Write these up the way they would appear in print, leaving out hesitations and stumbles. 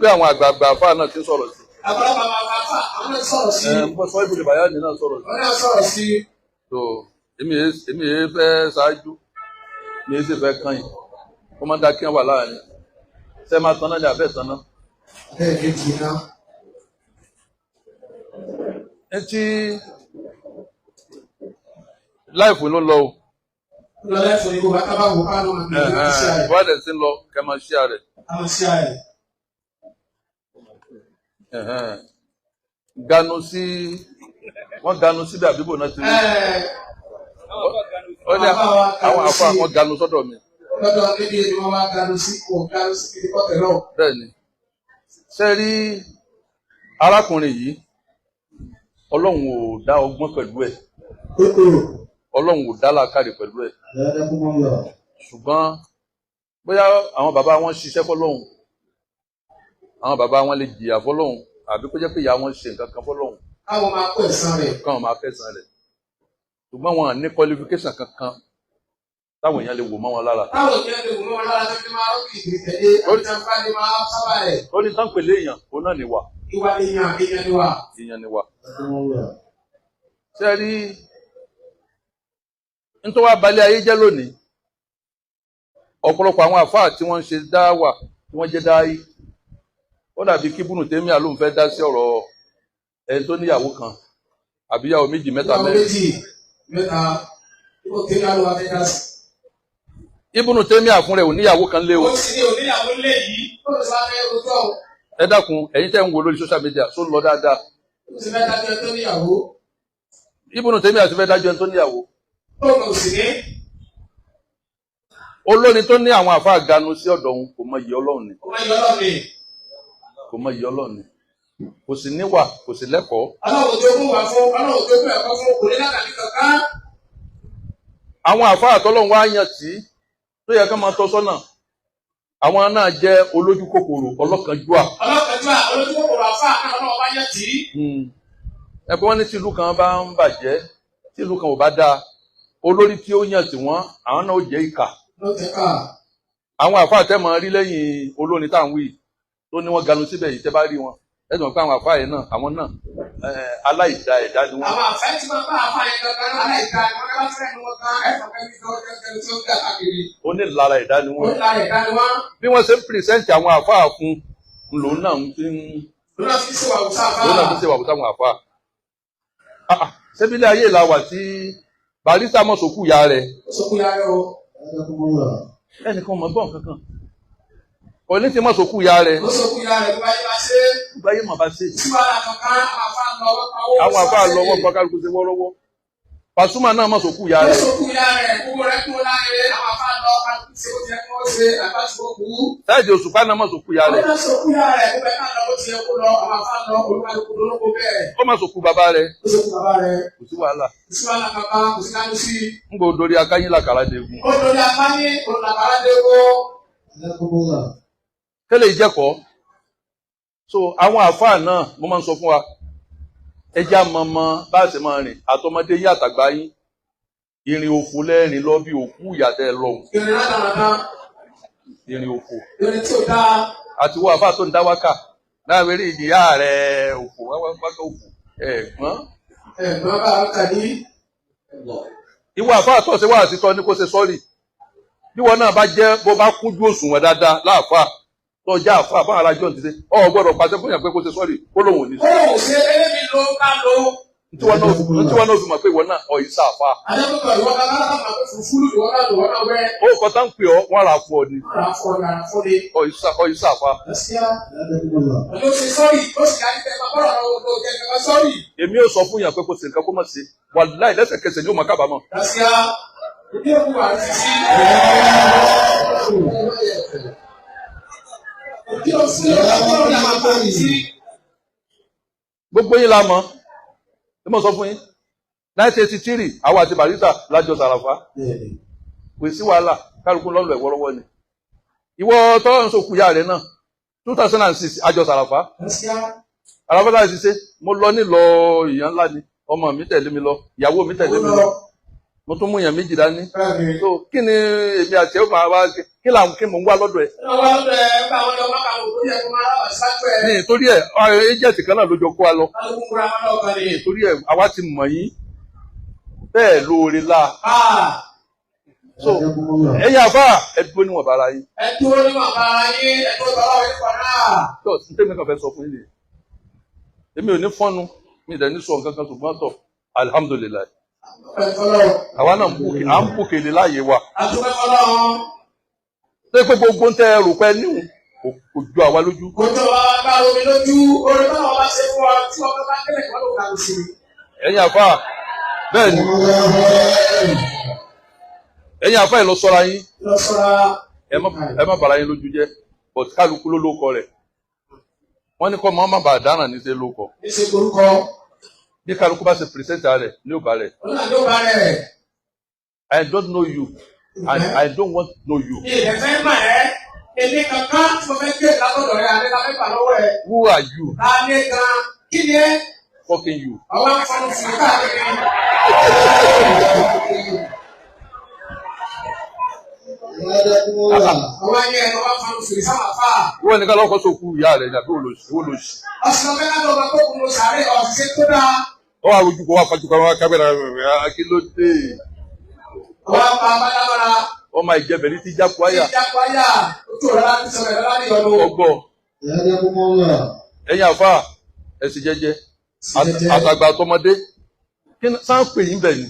pé àwọn àgbààgbà àfáà náà ti ń sọ̀rọ̀ sí. àgbàlagbà àfáà àwọn náà sọ̀rọ̀ sí. Mo sọ ibùdó bàyá ni náà sọ̀rọ̀ sí. wọ́n náà sọ̀rọ̀ sí. So èmi yẹn fẹ́ ṣáájú mi yẹn sì fẹ́ kàn yín wọ́n máa ń dá kí wọ́n wà láàrin ṣé máa tanná ní abẹ́ tanná. bẹ́ẹ̀ ni jì náà. Etí láìpẹ́ ló lọ o. lọ́lá ìfọ̀ ní kò bá tábà wò kánú àmì ìlú ti ṣe àyè. Wádẹ̀ sí lọ kẹ́ máa ṣí àrẹ̀. a máa ṣe àyè. Ganu sí wọ́n ganu síbi àbíbò náà ti rí. Ó ní àwọn àfọ àwọn ganu sọ́dọ̀ mi. lọ́dọ̀ níbi ni wọ́n máa ganu sí kò ganu sí kiri kọ́tẹ̀ náà. Bẹ́ẹ̀ni ṣe rí arákùnrin yìí Ọlọ́run ò dá ọgbọ́n pẹ̀lú ẹ̀. Ọlọ́run ò dá làákàrè pẹ̀lú ẹ̀. Ṣùgbọ́n bóyá àwọn bàbá wọn ṣiṣẹ́ fọ́lọ́run àwọn bàbá wọn lè jìyà fọ́lọ́run àbí kó jẹ́ pé ìyá wọn ṣe nǹkan kan fọ́lọ́run. káwọn máa kó ẹ̀san rẹ̀. káwọn máa kẹsàn rẹ̀ ṣùgbọ́n wọn ní qualification kankan táwọn èèyàn lè wò mọ́ wọn lára. táwọn èèyàn lè wò mọ́ wọn lára tó fi máa ń kì í tẹ̀lé ọjọ́ ní máa sábà rẹ̀. ó ní tán pèlè èèyàn òun náà níwà. ìwà èèyàn níwà. èèyàn níwà. ṣé rí nítorí wàá balẹ̀ ayé jẹ́ lónìí ọ̀pọ̀lọpọ̀ àwọn àfáà tí wọ́n ń ṣe dáwà tí wọ́n jẹ́ dáyé ó dàbí kí Ibn Taymiyyah ló ń fẹ́ dá sí ọ̀rọ̀ ẹni tó níyàwó kan àbí ìyàwó méjì mẹ́ta mẹ́rin. Ibn Taymiyyah fún rẹ̀ ò níyàwó kan lé o. ó sì ní oníyàwó lé yìí ó sì wá fẹ́ rojọ́. ẹ dákun ẹ̀yin tẹ́ ń wo lórí social media tó lọ dáadáa. ó sì fẹ́ dájọ́ ẹni tó níyàwó. Ibn Taymiyyah ti fẹ́ dájọ́ ẹni tó níyàwó. ó lọ sí ní. olórin tó ní àwọn àfáà ganu sí ọ̀dọ̀ òun kò mọ iyì Ọlọ́run ni. kò mọ iyì Ọlọ́run ni. kò mọ iyì Ọlọ́run ni. kò sì níwà kò sì lẹ́kọ̀ọ́. Ọlọ́run tó kún wà fún Ọlọ́run tó kún ẹ̀kọ́ fún kò ní lákàtí kankan. àwọn àfáà tọ́lọ́run wá yàn tí tó yẹ ká máa tọ́ sọ́nà àwọn náà jẹ́ olójú kòkòrò ọlọ́kànjúà. ọlọ́kànjúà olójú kòkòrò àfáà náà Ọlọ́run wá yàn tí. ẹgbẹ́ wọn ní tí ìlú kan bá ń bàjẹ́ tí ìlú kan ò bá dáa olórí tí ó yàn tí wọ́n àwọn náà ó jẹ́ ìkà. àwọn àfáà tẹ́ máa rí lẹ́yìn olórin tá à ń wí tó ní wọ́n ganu síbẹ̀ yìí tẹ́ bá rí wọn ẹ dùn pé àwọn àfáà yẹn náà àwọn náà aláìda ẹ̀dá ni wọ́n. àwọn àfáà tí wọ́n bá àfáà yẹn gangan aláìda ni wọ́n bá fẹ́ nu wọn kan ẹ̀fọ́ kẹ́mi tó ń gbà káàkiri. onílára ẹ̀dá ni wọ́n. onílára ẹ̀dá ni wọ́n. bí wọ́n ṣe ń pìrìsẹ́ǹtì àwọn àfáà fún lòun náà ń fi ń. lòun náà fi ṣèwà wùsà àfáà. lòun náà fi ṣèwà wùsà àwọn àfáà. ṣébílẹ̀ ayé la wà tí Barrister mọ̀ sókú ya rẹ̀. sókú ya rẹ̀ o. ẹnìkan mọ̀ gbọ́n kankan òní ti mọ̀ sókú ya rẹ̀. ó sókú ya rẹ̀ báyé bá ṣe. báyé mà bá ṣe. síwájú àkàkà àwọn àfáà lọ́wọ́ kọ́kálukú ṣe wọ́rọ́wọ́. Pasuma náà mọ̀ sókú ya rẹ̀. ó sókú ya rẹ̀ gbogbo rẹ̀ kúrò láàrin àwọn àfáà lọ kálukú ṣe ó ti ẹni wọ́n ṣe àbáṣepọ̀ Sáìdì Òṣùpá náà mọ̀ sókú ya rẹ̀. ó sókú ya rẹ̀ gbogbo ẹ̀ náà lọ bó ti yẹ kó lọ àwọn àfáà lọ olúkálukú lólókó bẹ́ẹ̀. ó mọ̀ sókú bàbá rẹ̀. ó sókú bàbá rẹ̀. kò sí wàhálà. kò sí wàhálà kankan kò sí kánú sí. ń gbọ́ dorí akáyín làkàrà dégún. ó dorí akáyín làkàrà dégún. kẹ́lẹ̀ ìjẹ́kọ̀ọ́ so àwọn àfáà náà mo máa ń sọ fún wa ẹjẹ́ àmọ́mọ́ bá a ṣe máa rìn àtọmọdé yín àtàgbà yín ìrìn òfò lẹ́rìn lọ bí òkú ìyàtẹ̀ lọ́hùn. ìrìn ládàradà. ìrìn òfò. ìrìn tí ò dáa. àti wọ àfáà tó ń dá wákà náà wẹ́rẹ́ ìyá rẹ̀ òfò wákà òfò ẹ̀gbọ́n. ẹ̀gbọ́n bá a kà ní. ìwọ àfáà tó ṣe wá àtitọ́ ní kó ṣe sọ́ọ̀rì bí wọn náà bá jẹ́ bó bá kúnjú òṣùwọ̀n dáadáa láàfáà tó já àfáà fún arájọ́ ti ṣe ọ gbọ́dọ̀ pàṣẹ fún yàn pé kó ṣe sọ́ọ̀rì kó lóun ò ní. ó lóun ṣe eléyìí ló ń bá lò. tí wọn náà fi mọ̀ pé ìwọ náà ọ̀ yìí sáfà. àdébùkọ̀ ìwọ kan lára máa tó fún fúlù ìwọ náà lọ́wọ́ náà wẹ́. ó kọ́ tá ń pè ọ́ wọ́n ra fún ọ ni. ọ̀ yìí sáfà. ló ṣe sọ́ọ̀rì ó sì kárí pé máa bọ́rọ̀ lọ́wọ́ tó jẹ́ kankan sọ́ọ̀rì. èmi ò sọ fún yàn pé kó ṣe nǹkan kó má ṣe wàláhì lẹ́sẹ̀kẹsẹ̀ ni ó máa kábàámọ̀. gbogbo yín la mọ̀ ẹ mọ̀ sọ fún yín 1983 àwọn àti Barrister lájọ sàràfà kò sí wàhálà kálukú lọ́lọ́ ẹ̀wọ́rọ́wọ́ ni ìwọ tọ́lọ́ ń sọkù ya rẹ̀ náà 2006 àjọ sàràfà àràfà láti ṣe mo lọ nílọ ìyàn ńlá ni ọmọ mi tẹ̀lé mi lọ ìyàwó mi tẹ̀lé mi lọ mo tún mú èèyàn méjì dání so kí ni èmi àti ẹ̀ ó máa wá kí làwọn kí mò ń wá lọ́dọ̀ ẹ̀. nítorí ẹ̀ ẹjẹ̀tì kan náà ló jọ kó wa lọ nítorí ẹ̀ àwa ti mọ̀ yín bẹ́ẹ̀ lóore la so ẹ̀yin àbá ẹ dúró níwọ̀n bára yín. ẹ dúró níwọ̀n bára yín ẹ dúró bára yín kan náà. tó ní tẹ́mi kan fẹ́ sọ fún yín nìyẹn èmi ò ní fọ́nu mi ìdẹ̀ ní sọ nǹkan kan ṣùgbọ́n tọ̀ alihamudulilayi àwa náà à ń bù kèlè láàyè wa. ṣé pé gbogbo ń tẹ ẹrù pẹ́ níhùn kò ju àwa lójú. kò jọ wa bá omi lójú orin táwọn bá ṣe fún wa tí wọn bá tẹ́lẹ̀ kí wọn lò kàlù sí. ẹ̀yin àfa bẹ́ẹ̀ ni ẹ̀yin àfa ẹ̀ lọ sọ́ra yín ẹ má bàrà yín lójú jẹ́ but kálukú ló lóko rẹ̀ wọ́n ní kọ́ mọ́ má bàa dáràn ní ṣe lóko. ní ṣe orúkọ. bí kálukú bá ṣe pìrìsẹ́ńtà rẹ̀ ní ò bá rẹ̀. I don't know you and I don't want to know you. ìrẹ̀fẹ́ mà ẹ́ èmi kankan tí mo fẹ́ gbé látọ̀dọ̀ rẹ̀ àdéhà mẹ́fà lọ́wọ́ ẹ̀. Who are you? láàánú kan kí ni ẹ́. Fucking you. àwọn afọlù fún káàkiri. àwọn ẹni ẹni wọn afọlù fún sábà fà. wọ́n ní ká lọ́kọ́ sókú ìyá rẹ̀ àbí olóṣì. ọ̀sán mẹ́ta ló bá kó kúrò sáré ọ̀sẹ̀ tó dáa. wọ́n wá rojú kó wá fajú kan wá kábẹ́rẹ́ kí ló dé. wọ́n pa abájábára. ọmọ ìjẹbẹ̀ ní ti jákú àyà. ti jákú àyà ojú ọ̀rọ̀ láti sọ̀rọ̀ ẹ̀rọ láti yọ̀nù. ọgbọ́ ẹ̀yin àfa ẹ̀sìn jẹ́jẹ́ àtàgbà àtọmọdé kí sáà pè yín bẹ̀ ni.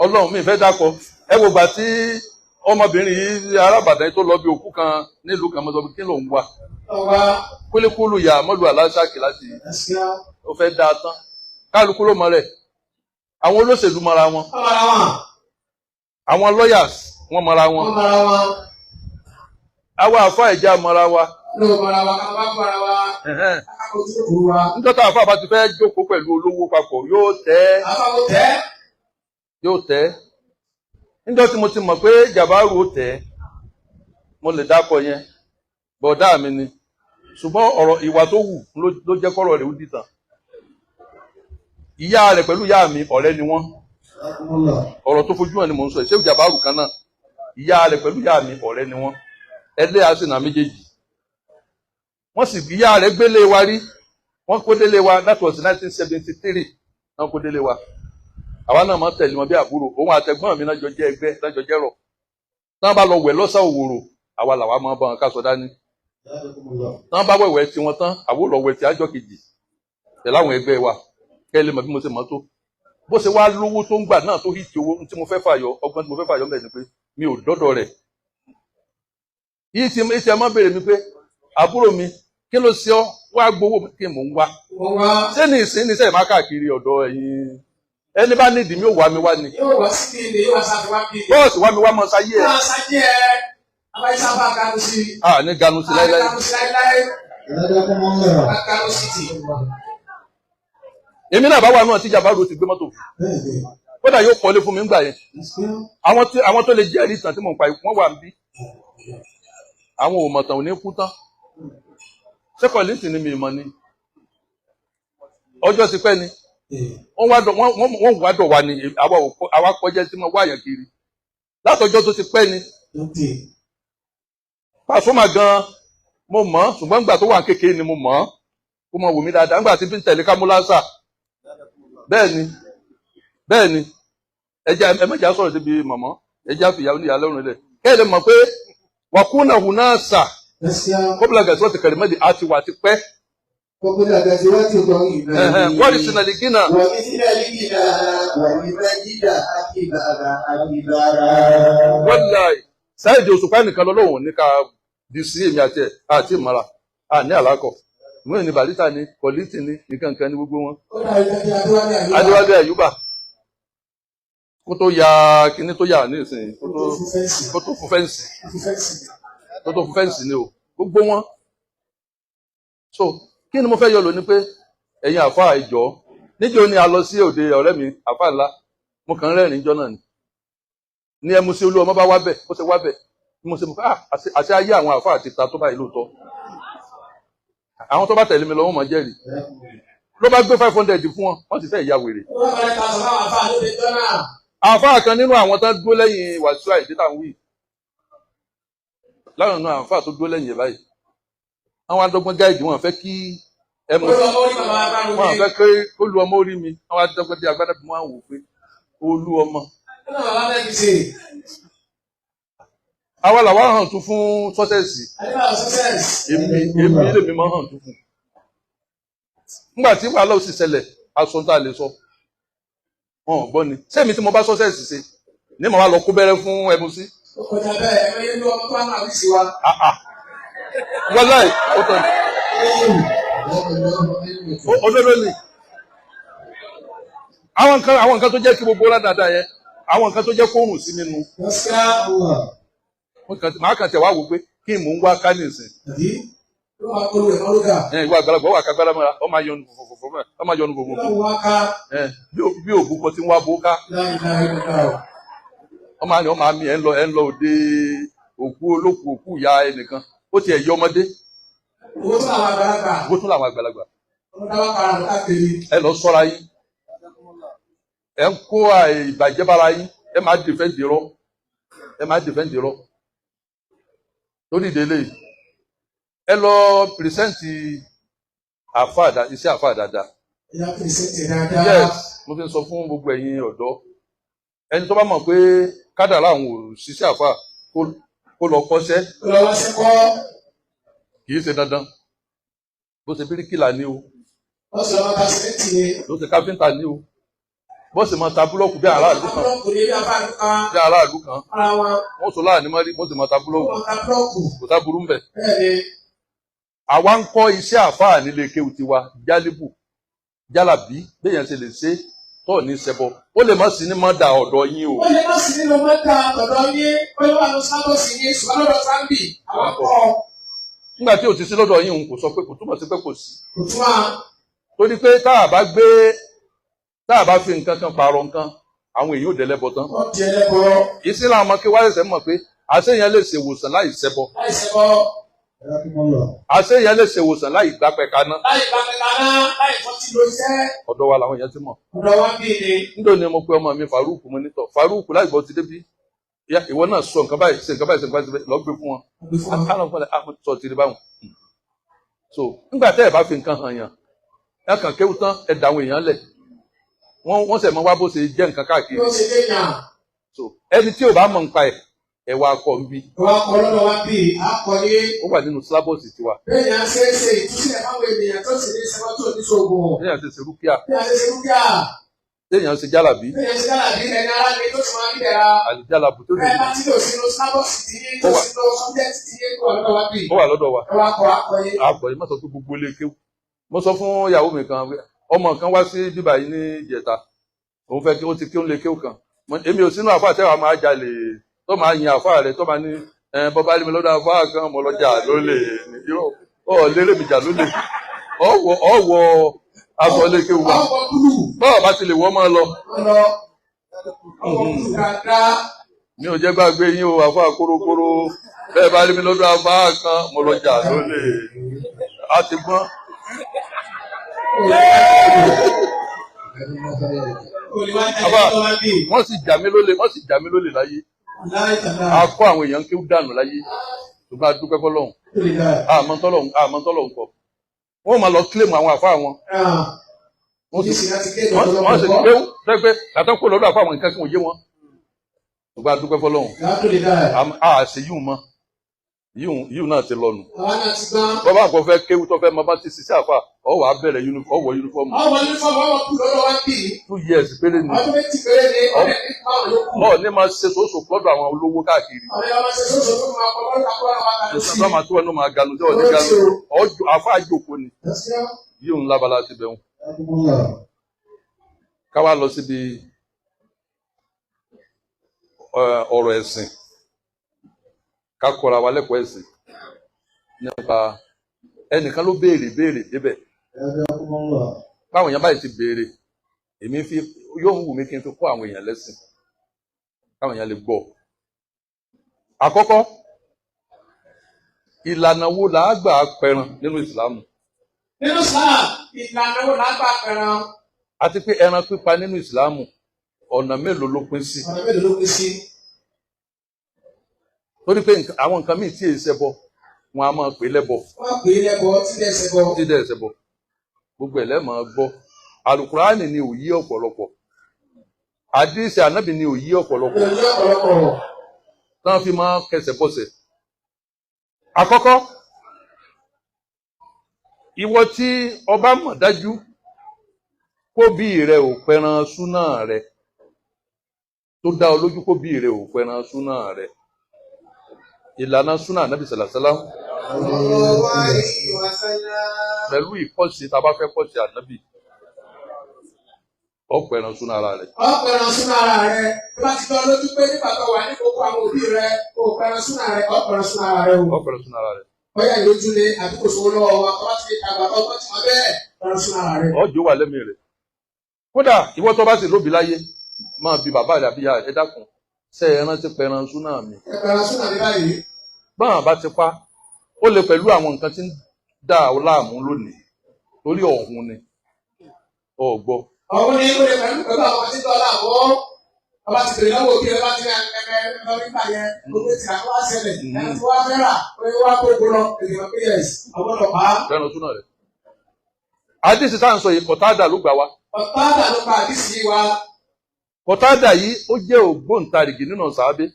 ọlọ́run mi fẹ́ dákọ̀ ẹ wo gbà tí ọmọbìnrin yìí arábàdàn tó lọ bí òkú kan nílùú kan mọ́tò kí ló ń wá. kúlíkúlù yà mọ́lù aláṣàkì láti ó fẹ́ dáa tán kálukú ló mọ rẹ̀ àwọn olóṣèlú mọra wọn àwọn lawyers wọn mọra wọn àwa àfa ìjà mọra wa. nítorí àfa bá ti fẹ́ jókòó pẹ̀lú olówó papọ̀ yóò tẹ́ níjọ́ tí mo ti mọ̀ pé jàbáàrù ó tẹ́ mo lè dákọ̀ yẹn bọ̀dá mi ni ṣùgbọ́n ọ̀rọ̀ ìwà tó wù ló jẹ́ kọ́rọ̀ rẹ̀ ó dìtàn ìyá rẹ̀ pẹ̀lú ìyá mi ọ̀rẹ́ ni wọ́n ọ̀rọ̀ tó fojú hàn ni mò ń sọ ṣé jàbáàrù kan náà ìyá rẹ̀ pẹ̀lú ìyá mi ọ̀rẹ́ ni wọ́n ẹlẹ́yà sì nà méjèèjì wọ́n sì ìyá rẹ̀ gbélé wa rí wọ́n kó délé wa that was 1973 wọ́n kó délé wa àwa náà máa tẹ̀lé wọn bí àbúrò òun àtẹ̀gbọ́n mi náà jọ jẹ́ ẹgbẹ́ náà jọ jẹ́ rọ̀ tí wọ́n bá lọ wẹ̀ lọ́sàn òwòrò àwa làwa máa bá wọn ká sọ dání tí wọ́n bá wẹ̀wẹ̀ tí wọ́n tán àwo lọ wẹ̀ tí àjọ kejì pẹ̀lú àwọn ẹgbẹ́ wa kẹ́ ẹ lè mọ̀ bí mo ṣe mọ̀ tó bó ṣe wá lówó tó ń gbà náà tó hìtì owó tí mo fẹ́ fàyọ ọgbọ́n tí mo fẹ́ fàyọ mẹ́rin pé mi ò dọ́dọ̀ rẹ̀ yìí tí ẹ má béèrè mi pé àbúrò mi kí ló ṣe ọ́ wá gbowó kí mò ń wá ṣé ní ìsín ní sẹ́yìn má káàkiri ọ̀dọ̀ ẹ̀yin ẹni bá nídìí mi ò wá mi wá ni. yóò wá sí ilé yóò wá sáfì wá bí. bọ́ọ̀sì wá mi wá mọ sáyé ẹ̀. yóò wá sáyé ẹ̀ abáyé sábà ganu sí. a ní ganu sí láíláí. ganu sí láíláí. ganu sí ti. èmi náà bá wà náà tí Jàbáàrù ti gbé mọ́tò. kódà yóò kọ́lé fún mi ńgbà yẹn. àwọn tó lè jẹ́rìí ìtàn tí mò ń pa wọ́n wà níbí. àwọn ò mọ̀tàn ò ní kú tán. sẹ́kọ̀ọ́ lẹ́sìn ni mi mọ̀ ni. ọjọ́ ti pẹ́ ni. wọ́n wá dọ̀ wá ní àwa kọjá tí mo wá yàn kiri látọjọ́ tó ti pẹ́ ni Pasuma gan mo mọ̀ ṣùgbọ́n nígbà tó wà kékeré ni mo mọ̀ kó mọ̀ wò mí dáadáa nígbà tí fi ń tẹ̀lé kámúlásà bẹ́ẹ̀ ni ẹ mẹ́jà sọ̀rọ̀ síbi mọ̀mọ́ ẹjá fìyà oníyà lọ́rùn rẹ̀ kẹ́ẹ̀ lè mọ̀ pé wàkúnà hùnà sà kóbìlà gẹ̀ẹ́sì ti kẹ̀rì mẹ́dì àti wà ti pẹ́. wọ́n rí sinadì gínà. wọ́n láì sáyẹ̀dì òṣùpá nìkan lọ́lọ́wọ̀n ní ká di sí èmi àti ẹ̀ àti ìmọ̀ra àní àlákọ̀ ìwé ní bàlítà ní kọ̀lítì ní nǹkan ní gbogbo wọn. adéwálé àyùbá kó tó ya kíní tó yà ní ìsìn kó tó fún fẹ́ǹsì ni o gbogbo wọn. so kí ni mo fẹ́ yọ lò ní pé ẹ̀yin àfa ìjọ níjọ́ ni a lọ sí òde ọ̀rẹ́ mi àfa ńlá mo kàn ń rẹ́rìn-ín jọ náà ni ní ẹmu sí olú ọmọ bá wá bẹ̀ ó ṣe wá bẹ̀ mo ṣe mo fẹ́ àṣẹ ayé àwọn àfa àti ta tó báyìí lóòótọ́ àwọn tó bá tẹ̀lé mi lọ wọ́n máa jẹ́rìí ló bá gbé 500 fún wọn, wọ́n ti fẹ́ ìyá wèrè. Wọ́n bá rẹ̀ ta sọ fáwọn àfáà lóde jọ́nà. Àfáà kan nínú àwọn tó dúró lẹ́yìn Wàsíù Àyìndé tá ń wí. Láwọn náà àfáà tó dúró lẹ́yìn ẹ̀ báyìí. Àwọn adọ́gbọ́n gáìdì wọn fẹ́ kí ẹmu wọn fẹ́ kí olú ọmọ orí mi. Àwọn adọ́gbọ́n dé agbádá bí wọ́n wò pé olú ọmọ. Àwa làwọn hàn tún fún sọ́sẹ̀sì. Èmi lèmi máa hàn tún fún. Nígbà tí wàhálà ó sì ṣẹlẹ̀, aṣọ tá a lè sọ. Wọn ò gbọ́ ni. Sẹ́mi tí mo bá sọ́sẹ̀sì ṣe, ní màá lọ kó bẹ́rẹ́ fún ẹmu sí. Ọjà bẹ́ẹ̀ ẹ̀rọ yẹn ló ọmọ tó wà náà sí wa. Wọ́n láì, ó tán. Òdodo ni. Àwọn nǹkan tó jẹ́ kí gbogbo rá dáadáa yẹn, àwọn nǹkan tó jẹ́ kó rùn sí nínú. Màá kàn tẹ̀ wá wò pé kí n mò ń wá ká nìsín. Ìwà àgbàlagbà wà kágbára mọ́ra, ọ máa yọnu fòfòfò mọ́ra, ọ máa yọnu fòfòfò. Bí òbúkọ tí ń wá bó ká. Ọ máa mi ẹ̀ ń lọ òde òkú olókùú òkú ìyá ẹnìkan. Ó ti ẹ̀yọ ọmọdé. Owó tún làwọn àgbàlagbà. Ẹ lọ sọ́ra yín. Ẹ ń kó ìbàjẹ́ bára yín. Ẹ máa dìfẹ́ǹdì rọ. Ẹ máa dìfẹ́ǹdì rọ. Lórí ìdílé yìí. Ẹ lọ pìrìsẹ́ǹtì iṣẹ́ àfáà dáadáa. Yes, mo fi ń sọ fún gbogbo ẹ̀yin ọ̀dọ́. Ẹni tó bá mọ̀ pé kádàrá àwọn òṣìṣẹ́ àfáà kó lọ kọ́ṣẹ́. Kì í ṣe dandan. Bó ṣe bíríkìlà ní o. Bó ṣe káfíńtà ní o. Bó ṣe máa ta búlọ́ọ̀kù bí aráàlú kan. Bí aráàlú kan. Wọ́n sọ láàánú mọ́rí, bó ṣe máa ta búlọ́ọ̀kù. Kò tá burú mbẹ̀. Àwa ń kọ́ iṣẹ́ àfáà nílé kéwù tiwa, jálíbù, jálàbí, béèyàn ṣe lè ṣe tọ́ ní ṣẹbọ. Ó lè má sí ní mọ́dà ọ̀dọ̀ yín o. Ó lè má sí nínú mọ́dà ọ̀dọ̀ yín, ó lè wà ní sábọ̀sì yín, ṣùgbọ́n lọ́dọ̀ sáńbì, àwọn kọ́. Nígbà tí ò ti sí lọ́dọ̀ yín òun kò sọ pé kò túmọ̀ sí pé kò sí. Kò túmọ̀. Torí pé tá a bá fi nǹkan kan pààrọ̀ nǹkan, àwọn èèyàn ò dẹ̀lẹ́bọ tán. Wọ́n di ẹlẹ́bọ. Ìsìlá ọmọ kí wáyé sẹ́ mọ̀ pé àṣeyàn lè ṣèwòsàn láì ṣẹbọ. Láì ṣẹbọ. Àṣeyàn lè ṣèwòsàn láì gbápẹ́ kaná. Láì gbápẹ́ kaná, láì fọ́tí ló iṣẹ́. Ọ̀dọ̀ wa làwọn èèyàn ti mọ̀. Ọ̀dọ̀ wa bí ni. Nítorí ni mo pe ọmọ mi Farouk mo nítọ̀. Farouk láì gbọ́ ti débi. Ìwọ náà sọ nǹkan báyìí, ṣe nǹkan báyìí, lọ gbé fún wọn. Sọ ti rí báwọn. So nígbà tẹ́ ẹ bá fi nǹkan hàn yàn, ẹ kàn kéwú tán, ẹ dà àwọn èèyàn lẹ̀. Wọ́n sẹ̀ mọ́ wá bó ṣe jẹ́ nǹkan káàkiri. Bó ṣe dé yàn. So ẹni tí ò bá mọ̀ nípa ẹ̀, ẹ wá kọ́ ń bí. Ẹ wá kọ́ lọ́dọ̀ wá bí, á kọ́ yé. Ó wà nínú sílábọ̀sì tiwa. Bẹ́ẹ̀ ni a ṣe é ṣe ìtúsílẹ̀ fáwọn ènìyàn tó sì ní ìṣẹ́wọ́ tó ní ṣògùn. Bẹ́ẹ̀ ni a ṣe ṣe rúkìá. Bẹ́ẹ̀ ni a ṣe ṣe rúkìá. Téèyàn ṣe jálàbí. Téèyàn ṣe jálàbí ẹni ara mi tó ti máa ń bẹ̀rẹ̀. Àlìjálàbù tó lè. Bẹ́ẹ̀ bá ti lò sínú sílábọ̀sì tí yín tó sínú sọ́bjẹ́tì tí yín kọ́ lọ́dọ̀ wá bí. Ó wà lọ́dọ̀ wa. Ẹ wá kọ́ akọ́yé. Àgbọ̀yé má sọ pé gbogbo ilé kéwù. Mo sọ fún ìyàwó mi kan, ọmọ kan wá sí bíbá yìí ní ìjẹta. Òun fẹ́ kí ó ti kí ó lè kéwù kan. Èmi ò sínú àfáà tẹ́wàá máa jalè tó máa yin àfáà rẹ̀ tó máa ní bọ́bá lé mi lọ́dọ̀ àfáà kan mo lọ́jà lólè. Lérè mi jà lólè. Ọ̀wọ̀ aṣọ ilé kéwù wa. Báwo bá ti lè wọ́ máa lọ. Mi ò jẹ́ gbàgbé yín o àfáà kórókóró. Bẹ́ẹ̀ bá lé mi lọ́dọ̀ àfáà kan mo lọ́jà lólè. A ti gbọ́n. Wọ́n sì jà mí lólè láyé. A kọ́ àwọn èèyàn kéwú dànù láyé. Ṣùgbọ́n a dúpẹ́ fọ́lọ́run. Àmọ́ tọ́lọ́run kọ. Wọ́n máa lọ kílèmù àwọn àfáà wọn. Wọ́n sì kéwú pẹ́pẹ́ látọ́kọ̀ lọ́dọ̀ àfáà wọn nǹkan kí wọ́n yé wọn. Ṣùgbọ́n a dúpẹ́ fọ́lọ́run. A ṣe yíwù mọ́. Yíwù náà ti lọ́nu. Bọ́bá àpọ̀ fẹ́ kéwú tó fẹ́ máa bá ti ṣiṣẹ́ àfáà, ọ wà á bẹ̀rẹ̀ ọwọ́ yúnífọ́ọ̀mù. Ọwọ́ yúnífọ́ọ̀mù ọwọ́ kú lọ́dọ̀ wá bí. 2 years péré ni. Ọdún méjì péré ni ọdún méjì máa ló kù. Ní máa ṣe sòóṣò lọ́dọ̀ àwọn olówó káàkiri. Ọ̀rẹ́ ọmọ ṣe sóṣò tó máa kọ́ lọ́dọ̀ àkọ́ àwọn àgbàdo sí. Ìṣàbá máa tó ẹnu máa ganu jẹ́ ọ̀dí ganu. Àfáà jókòó ni. Yíò ńlá bala ti bẹ̀rù. Ká wá lọ síbi ọ̀rọ̀ ẹ̀sìn. Ká kọ́ra wa lẹ́kọ̀ọ́ ẹ̀sìn. Nípa ẹnìkan ló béèrè débẹ̀. Báwọn èèyàn báyìí ti béèrè, èmi yóò wù mí kí n fi kọ́ àwọn èèyàn lẹ́sìn. Káwọn èèyàn lè gbọ́. Àkọ́kọ́, ìlànà wo là á gbà pẹran nínú ìsìlámù? Nínú Islam. ìlànà wo lágbà pẹran. àti pé ẹran pípa nínú ìsìlámù ọ̀nà mélòó ló pín sí. ọ̀nà mélòó ló pín sí. torí pé àwọn nǹkan míì tí èyí ṣẹbọ wọn a máa pè lẹ́bọ. wọ́n pè é lẹ́bọ tídẹ̀ ṣẹbọ. tídẹ̀ ṣẹbọ gbogbo ẹ̀ lẹ́ẹ̀ máa gbọ́ àlùkùránì ni òyí ọ̀pọ̀lọpọ̀ àdìsí ànábì ni òyí ọ̀pọ̀lọpọ̀ táwọn fi máa kẹsẹ̀ bọ́sẹ̀. àkọ́kọ́ ìwọ tí ọba mọ̀ dájú kó bí rẹ ò pẹran súnà rẹ tó dá ọ lójú kó bí rẹ ò pẹran súnà rẹ ìlànà súnà ànábì sàlàsálà pẹ̀lú ìkọ́sí tá a bá fẹ́ kọ́sí ànábì ọ̀pẹ̀ràn súnà ara rẹ̀. ọ̀pẹ̀ràn súnà ara rẹ̀ tó bá ti tọ́ lójú pé nígbà tó wà ní kókó àwọn òbí rẹ̀ ọ̀pẹ̀ràn súnà rẹ̀ ọ̀pẹ̀ràn súnà ara rẹ̀ o. ọ̀pẹ̀ràn súnà ara rẹ̀. bóyá ìlójúlé àbí kò sówó lọ́wọ́ wa tó bá ti dàgbà tó bá ti mọ bẹ́ẹ̀ ọ̀pẹ̀ràn súnà ara rẹ̀. ọjọ́ wà lẹ́mìí rẹ̀. kódà ìwọ tó bá sì lóbi láyé máa bi bàbá rẹ̀ àbí ìyá rẹ̀ dákun ṣe é rántí pẹ̀ràn súnà mi. ẹ̀pẹ̀ràn súnà mi báyìí. báwọn bá ti pa ó lè pẹ̀lú àwọn nǹkan tí ń dá ọ láàmú lónìí torí ọ̀hún ni ọ̀gbọ́. ọ̀hún ni ó lè pẹ̀lú àwọn tí ń dọ́là wọ́ ọba ti bèrè lọ́wọ́ òbí rẹ̀ bá ti rí ẹgbẹ́ nígbà yẹn gbogbo ti àwọn wá ṣẹlẹ̀ ẹni tí wọ́n fẹ́ rà pé wọ́n á gbogbo lọ èdè pé yẹs ọgbọ́dọ̀ pa. pẹ̀ràn súnà rẹ̀. àdìsí tá à ń sọ yìí kọ̀tádà ló gbà wá. kọ̀tádà ló pa àdìsí wa. kọ̀tádà yìí ó jẹ́ ògbóǹtarìgì nínú sàábé.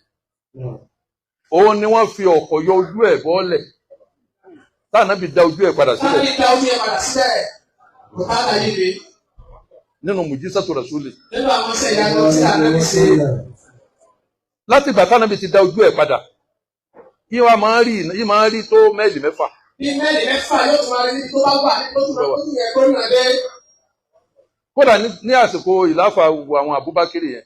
òun ni wọ́n fi ọ̀kọ̀ yọ ojú ẹ̀ bọ́ọ̀lẹ̀ táànàbì dá ojú ẹ̀ padà sílẹ̀. táànàbì dá ojú ẹ̀ padà sílẹ̀ kọ̀tádà yìí ni. nínú mùjísàtù rẹ̀súlì. nínú àwọn iṣẹ́ ìyanu tí ànábì ṣe. láti ìgbà táànàbì ti dá ojú ẹ̀ padà yìí máa ń rí tó mẹ́ẹ̀lì mẹ́fà. bí mẹ́ẹ̀lì mẹ́fà yóò tún máa rí níbi tó bá wà ní tó tún yẹ gómìnà dé. kódà ní àsìkò ìláfà gbogbo àwọn Abubakar yẹn